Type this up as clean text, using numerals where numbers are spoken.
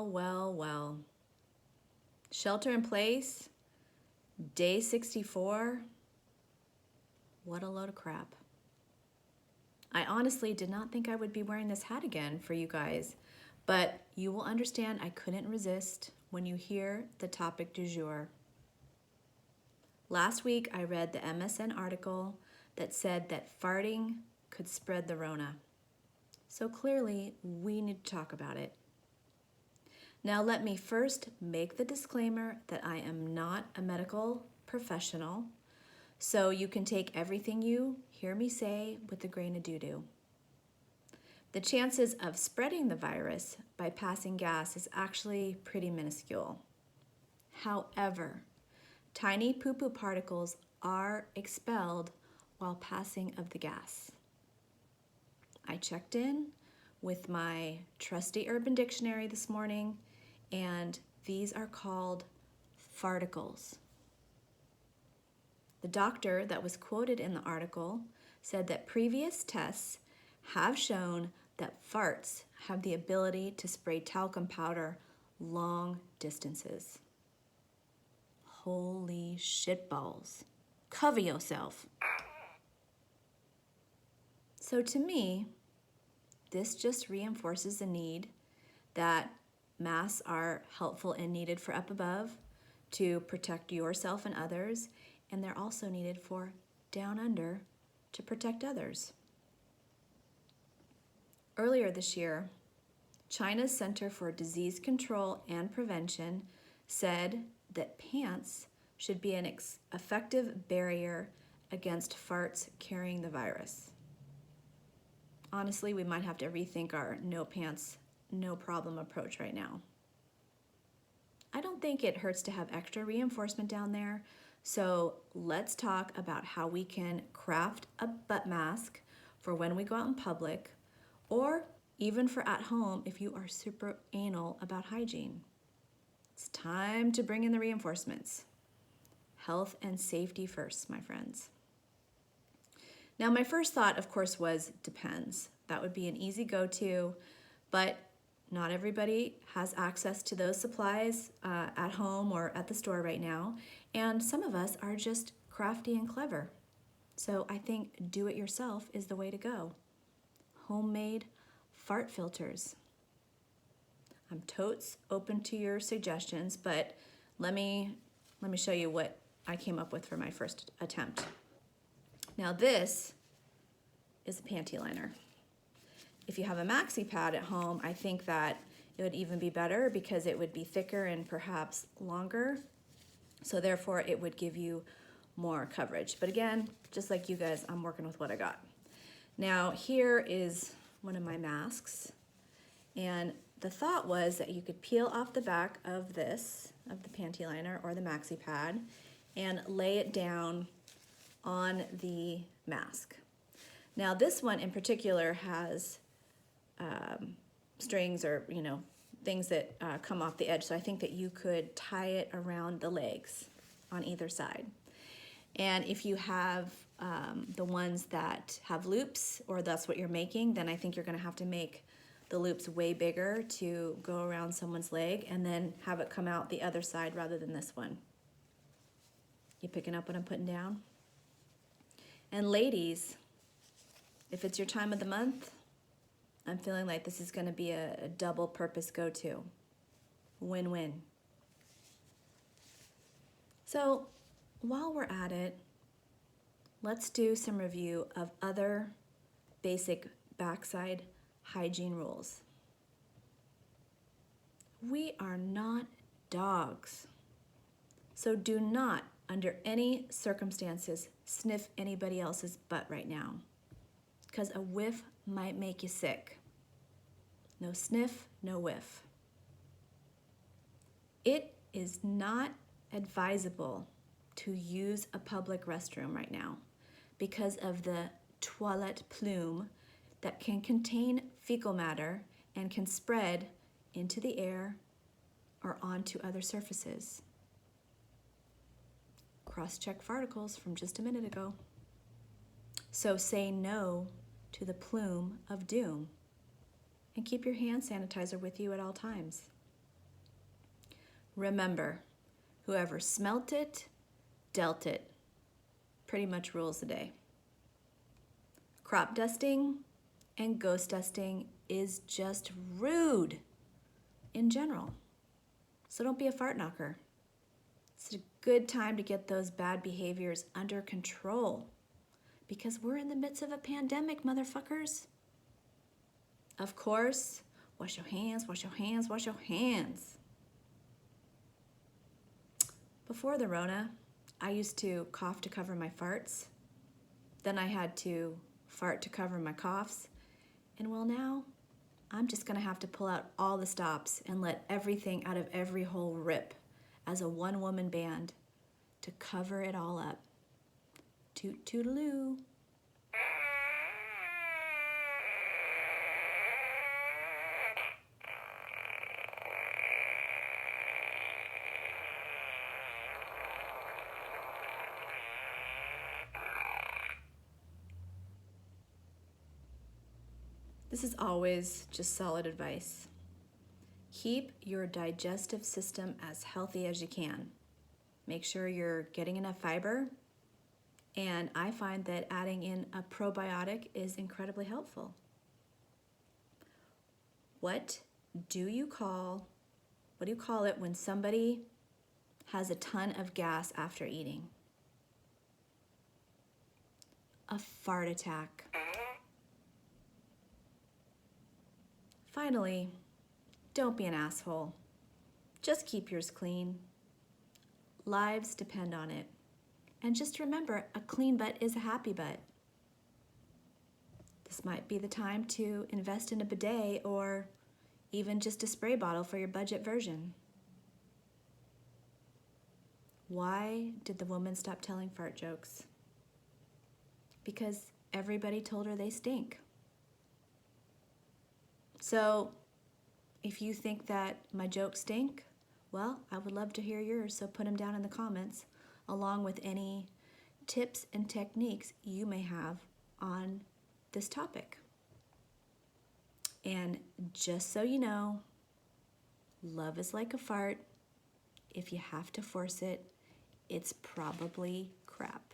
Well, well, well. Shelter in place, day 64. What a load of crap. I honestly did not think I would be wearing this hat again for you guys, but you will understand I couldn't resist when you hear the topic du jour. Last week, I read the MSN article that said that farting could spread the Rona. So clearly, we need to talk about it. Now, let me first make the disclaimer that I am not a medical professional, so you can take everything you hear me say with a grain of doo-doo. The chances of spreading the virus by passing gas is actually pretty minuscule. However, tiny poo-poo particles are expelled while passing of the gas. I checked in with my trusty Urban Dictionary this morning, and these are called farticles. The doctor that was quoted in the article said that previous tests have shown that farts have the ability to spray talcum powder long distances. Holy shitballs. Cover yourself. So to me, this just reinforces the need that masks are helpful and needed for up above to protect yourself and others, and they're also needed for down under to protect others. Earlier this year, China's Center for Disease Control and Prevention said that pants should be an effective barrier against farts carrying the virus. Honestly, we might have to rethink our no pants, no problem approach right now. I don't think it hurts to have extra reinforcement down there, so let's talk about how we can craft a butt mask for when we go out in public, or even for at home if you are super anal about hygiene. It's time to bring in the reinforcements. Health and safety first, my friends. Now, my first thought, of course, was depends. That would be an easy go-to, but not everybody has access to those supplies at home or at the store right now, and some of us are just crafty and clever. So I think do it yourself is the way to go. Homemade fart filters. I'm totes open to your suggestions, but let me show you what I came up with for my first attempt. Now this is a panty liner. If you have a maxi pad at home, I think that it would even be better because it would be thicker and perhaps longer. So therefore it would give you more coverage. But again, just like you guys, I'm working with what I got. Now here is one of my masks. And the thought was that you could peel off the back of this, of the panty liner or the maxi pad, and lay it down on the mask. Now this one in particular has strings or things that come off the edge, so I think that you could tie it around the legs on either side. And if you have the ones that have loops, or that's what you're making, then I think you're going to have to make the loops way bigger to go around someone's leg and then have it come out the other side rather than this one. You picking up what I'm putting down? And ladies, if it's your time of the month, I'm feeling like this is going to be a double purpose go-to. Win-win. So while we're at it, let's do some review of other basic backside hygiene rules. We are not dogs. So do not, under any circumstances, sniff anybody else's butt right now, because a whiff might make you sick. No sniff, no whiff. It is not advisable to use a public restroom right now because of the toilette plume that can contain fecal matter and can spread into the air or onto other surfaces. Cross-check farticles from just a minute ago. So say no to the plume of doom and keep your hand sanitizer with you at all times. Remember, whoever smelt it, dealt it. Pretty much rules the day. Crop dusting and ghost dusting is just rude in general. So don't be a fart knocker. It's a good time to get those bad behaviors under control because we're in the midst of a pandemic, motherfuckers. Of course, wash your hands, wash your hands, wash your hands. Before the Rona, I used to cough to cover my farts. Then I had to fart to cover my coughs. And well, now I'm just gonna have to pull out all the stops and let everything out of every hole rip as a one-woman band to cover it all up. Toot toodaloo. This is always just solid advice. Keep your digestive system as healthy as you can. Make sure you're getting enough fiber, and I find that adding in a probiotic is incredibly helpful. What do you call it when somebody has a ton of gas after eating? A fart attack. Finally, don't be an asshole. Just keep yours clean. Lives depend on it. And just remember, a clean butt is a happy butt. This might be the time to invest in a bidet or even just a spray bottle for your budget version. Why did the woman stop telling fart jokes? Because everybody told her they stink. So if you think that my jokes stink, well, I would love to hear yours, so put them down in the comments, along with any tips and techniques you may have on this topic. And just so you know, love is like a fart. If you have to force it, it's probably crap.